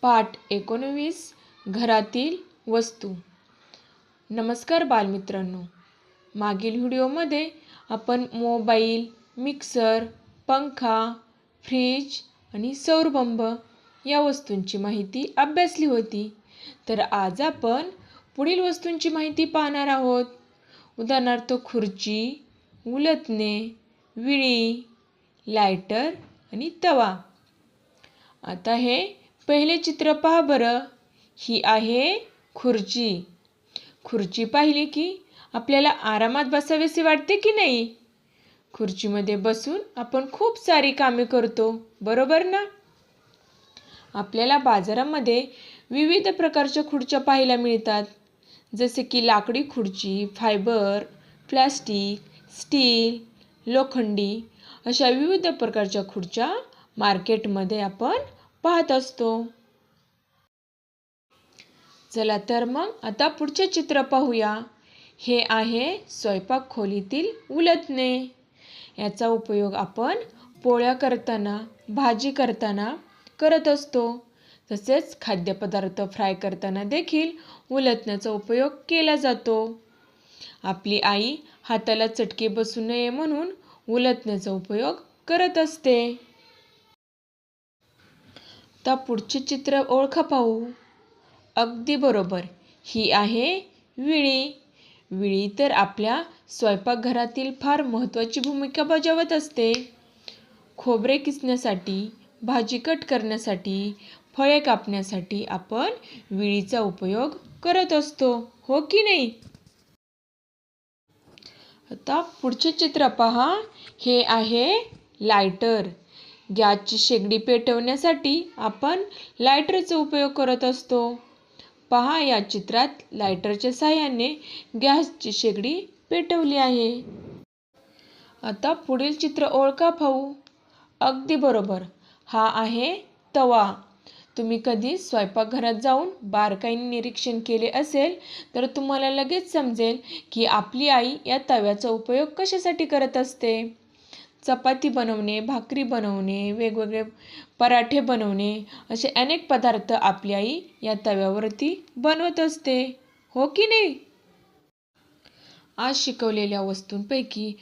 पाठ 19 घरातील वस्तू. नमस्कार बालमित्रांनो, मागील व्हिडिओमध्ये आपण मोबाईल, मिक्सर, पंखा, फ्रीज आणि सौरबंब या वस्तूंची माहिती अभ्यासली होती. तर आज आपण पुढील वस्तूंची माहिती पाहणार आहोत. उदाहरणार्थ खुर्ची, उलथणे, विळी, लायटर आणि तवा. आता हे पहिले चित्र पहा बरं. ही आहे खुर्ची. खुर्ची पाहिली की आपल्याला आरामात बसावेसे वाटते की नाही? खुर्चीमध्ये बसून आपण खूप सारी कामे करतो, बरोबर ना? आपल्याला बाजारामध्ये विविध प्रकारच्या खुर्च्या पाहायला मिळतात, जसे की लाकडी खुर्ची, फायबर, प्लास्टिक, स्टील, लोखंडी अशा विविध प्रकारच्या खुर्च्या मार्केटमध्ये आपण पाहत असतो. चला तर मग आता पुढचे चित्र पाहूया. हे आहे स्वयंपाक खोलीतील उलथणे. याचा उपयोग आपण पोळ्या करताना, भाजी करताना करत असतो. तसेच खाद्यपदार्थ फ्राय करताना देखील उलथण्याचा उपयोग केला जातो. आपली आई हाताला चटके बसू नये म्हणून उलथण्याचा उपयोग करत असते. आता पुढचे चित्र ओळखा पाहू. अगदी बरोबर, ही आहे विळी. विळी तर आपल्या स्वयंपाकघरातील फार महत्त्वाची भूमिका बजावत असते. खोबरे किसण्यासाठी, भाजी कट करण्यासाठी, फळे कापण्यासाठी आपण विळीचा उपयोग करत असतो, हो की नाही? आता पुढचे चित्र पहा. हे आहे लायटर. गॅसची शेगडी पेटवण्यासाठी आपण लायटरचा उपयोग करत असतो. पहा, या चित्रात लायटरच्या साहाय्याने गॅसची शेगडी पेटवली आहे. आता पुढील चित्र ओळखा पाहू. अगदी बरोबर, हा आहे तवा. तुम्ही कधी स्वयंपाकघरात जाऊन बारकाईने निरीक्षण केले असेल तर तुम्हाला लगेच समजेल की आपली आई या तव्याचा उपयोग कशासाठी करत असते. चपाती बनवणे, भाकरी बनवणे, वेगवेगळे पराठे बनवणे असे अनेक पदार्थ आपली आई या तव्यावरती बनवत असते, हो की नाही? आज शिकवलेल्या वस्तूंपैकी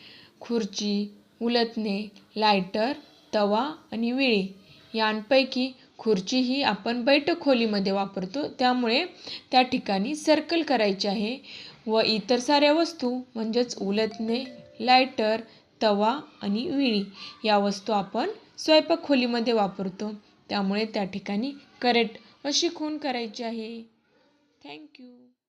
खुर्ची, उलथणे, लायटर, तवा आणि विळी यांपैकी खुर्ची ही आपण बैठक खोलीमध्ये वापरतो, त्यामुळे त्या ठिकाणी सर्कल करायचे आहे. व इतर साऱ्या वस्तू म्हणजेच उलथणे, लायटर, तवा आणि विळी या वस्तू आपण स्वयंपाक खोलीमध्ये वापरतो, त्यामुळे त्या ठिकाणी करेक्ट अशी खूण करायची आहे. थँक्यू.